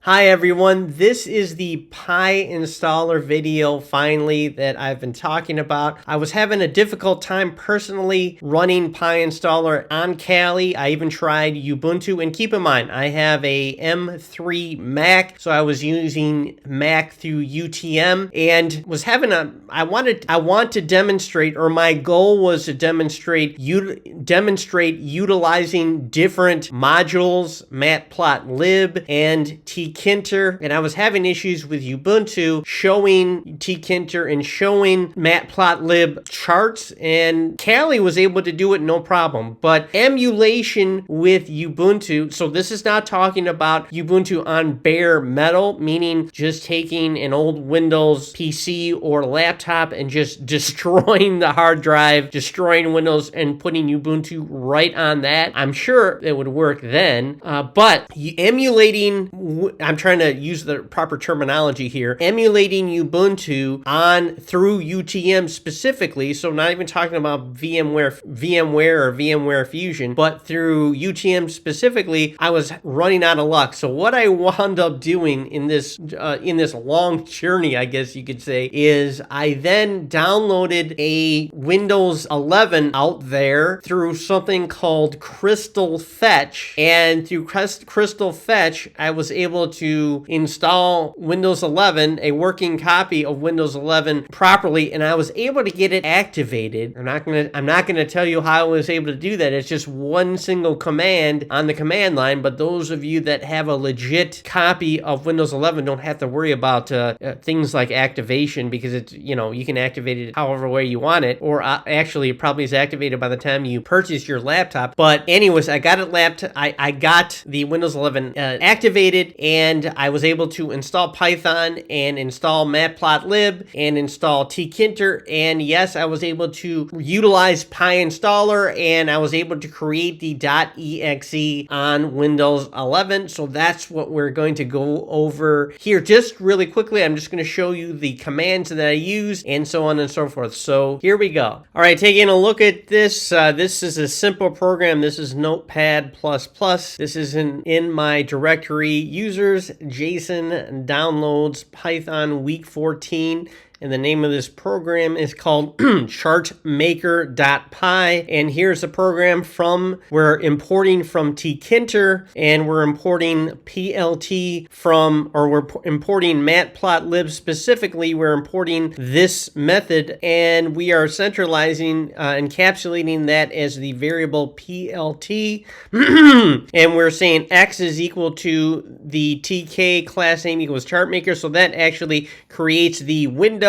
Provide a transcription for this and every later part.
Hi everyone, this is the pyinstaller video finally that I've been talking about. I was having a difficult time personally running pyinstaller on Kali. I even tried Ubuntu, and keep in mind I have a M3 Mac, so I was using Mac through UTM and was having I want to demonstrate, or my goal was to demonstrate utilizing different modules, matplotlib and tkinter, and I was having issues with Ubuntu showing tkinter and showing matplotlib charts, and Kali was able to do it no problem. But emulation with Ubuntu, so this is not talking about Ubuntu on bare metal, meaning just taking an old Windows PC or laptop and just destroying the hard drive, destroying Windows and putting Ubuntu right on that. I'm sure it would work then, but emulating, I'm trying to use the proper terminology here, emulating Ubuntu through UTM specifically, so not even talking about VMware or VMware Fusion, but through UTM specifically, I was running out of luck. So what I wound up doing in this long journey, I guess you could say, is I then downloaded a Windows 11 out there through something called Crystal Fetch, and through Crystal Fetch, I was able to install Windows 11, a working copy of Windows 11 properly, and I was able to get it activated. I'm not gonna tell you how I was able to do that. It's just one single command on the command line, but those of you that have a legit copy of Windows 11 don't have to worry about things like activation, because it's, you can activate it however way you want it, or actually it probably is activated by the time you purchase your laptop. But anyways, I got I got the Windows 11 activated, and I was able to install Python and install matplotlib and install tkinter, and yes, I was able to utilize pyinstaller, and I was able to create the .exe on Windows 11. So that's what we're going to go over here. Just really quickly, I'm just going to show you the commands that I use and so on and so forth. So here we go. All right, taking a look at this. This is a simple program. This is Notepad++. This is in my directory users, Jason downloads Python Week 14. And the name of this program is called chartmaker.py. And here's the program we're importing from tkinter, and we're importing PLT we're importing matplotlib specifically. We're importing this method, and we are centralizing, encapsulating that as the variable PLT. And we're saying X is equal to the TK class name equals chartmaker. So that actually creates the window,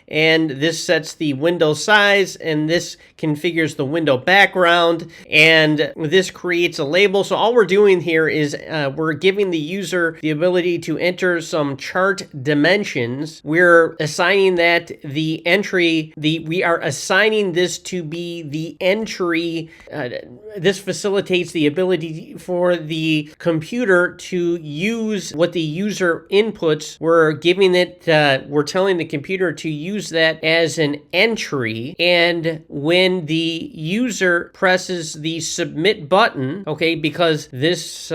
and this sets the window size, and this configures the window background, and this creates a label. So all we're doing here is we're giving the user the ability to enter some chart dimensions. We're assigning that the entry, we are assigning this to be the entry. This facilitates the ability for the computer to use what the user inputs. We're giving it, we're telling the computer to use that as an entry, and when the user presses the submit button, okay, because this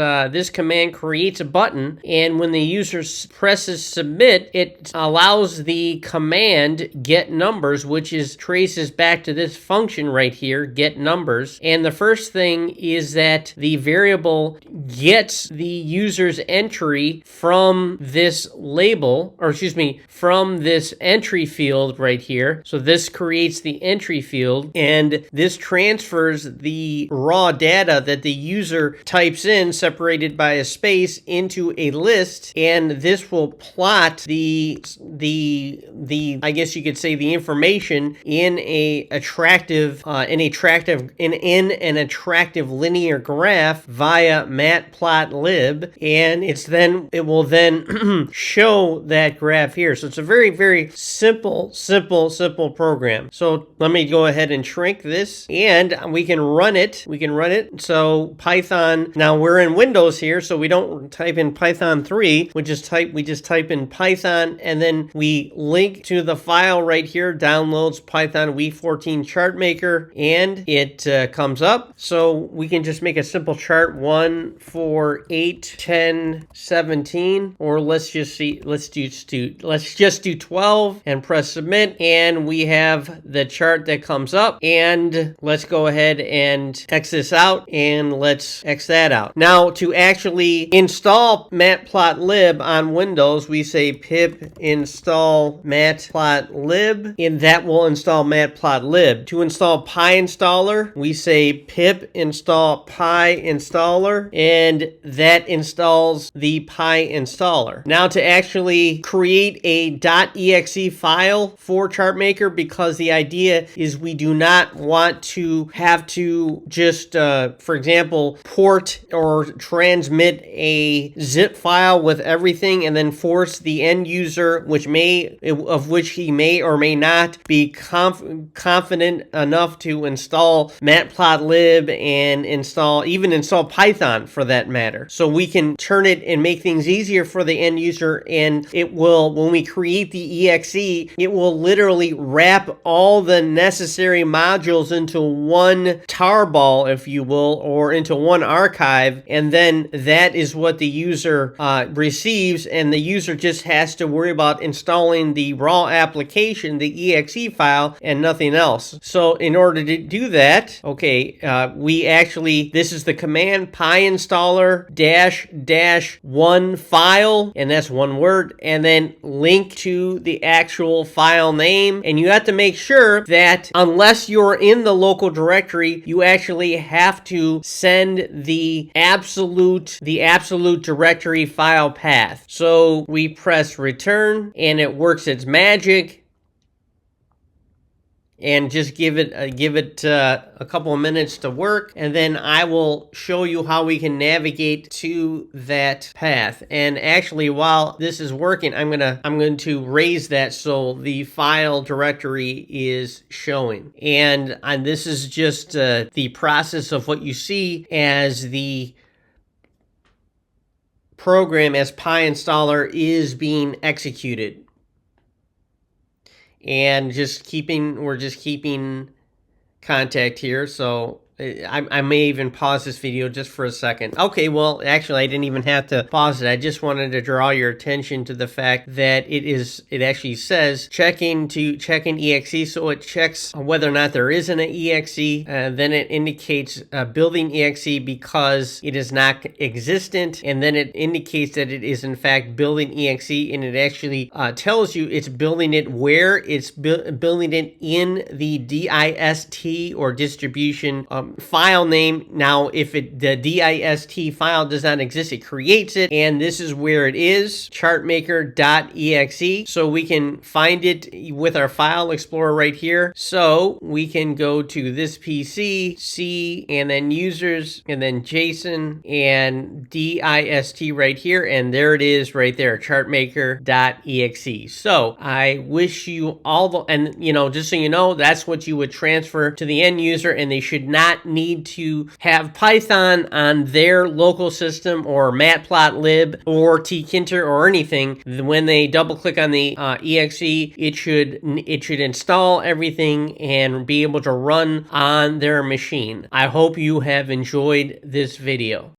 command creates a button, and when the user presses submit, it allows the command get numbers, which traces back to this function right here, get numbers. And the first thing is that the variable gets the user's entry from this label, or excuse me, from this entry field right here. So this creates the entry field, and this transfers the raw data that the user types in, separated by a space, into a list, and this will plot the I guess you could say the information in an attractive linear graph via matplotlib, and it will then show that graph here. So it's a very, very simple program. So let me go ahead and shrink this, and we can run it. So Python, now we're in Windows here, so we don't type in Python 3. We just type in Python, and then we link to the file right here, downloads Python Week14 chart maker, and it comes up. So we can just make a simple chart, 1, 4, 8, 10, 17, or let's just do 12 and press submit, and we have the chart that comes up. And let's go ahead and X this out, and let's X that out. Now, to actually install matplotlib on Windows, we say pip install matplotlib, and that will install matplotlib. To install pyinstaller, we say pip install pyinstaller, and that installs the pyinstaller. Now, to actually create a .exe file for ChartMaker, because the idea is we do not want to have to just, for example, port or transmit a zip file with everything and then force the end user, of which he may or may not be confident enough to install matplotlib and install Python for that matter. So we can turn it and make things easier for the end user, and it will, when we create the EXE, it will literally wrap all the necessary modules into one tarball, if you will, or into one archive, and then that is what the user receives, and the user just has to worry about installing the raw application, the EXE file, and nothing else. So in order to do that, okay, this is the command pyinstaller -1 file, and that's one word, and then link to the actual file name. And you have to make sure that unless you're in the local directory, you actually have to send the absolute directory file path. So we press return, and it works its magic. And just give it a couple of minutes to work, and then I will show you how we can navigate to that path. And actually, while this is working, I'm going to raise that so the file directory is showing. And this is just the process of what you see as the program as pyinstaller is being executed. And we're just keeping contact here. So I may even pause this video just for a second. Okay, well, actually, I didn't even have to pause it. I just wanted to draw your attention to the fact that it actually says checking EXE, so it checks whether or not there isn't an EXE. Then it indicates building EXE because it is not existent, and then it indicates that it is in fact building EXE, and it actually tells you it's building it where. It's building it in the dist or distribution file name. Now, if the dist file does not exist, it creates it, and this is where it is, chartmaker.exe. So we can find it with our file explorer right here. So we can go to this PC, C, and then users, and then JSON, and dist right here, and there it is right there, chartmaker.exe. So I wish you all and just so you know, that's what you would transfer to the end user, and they should not need to have Python on their local system or matplotlib or tkinter or anything. When they double click on the exe, it should install everything and be able to run on their machine. I hope you have enjoyed this video.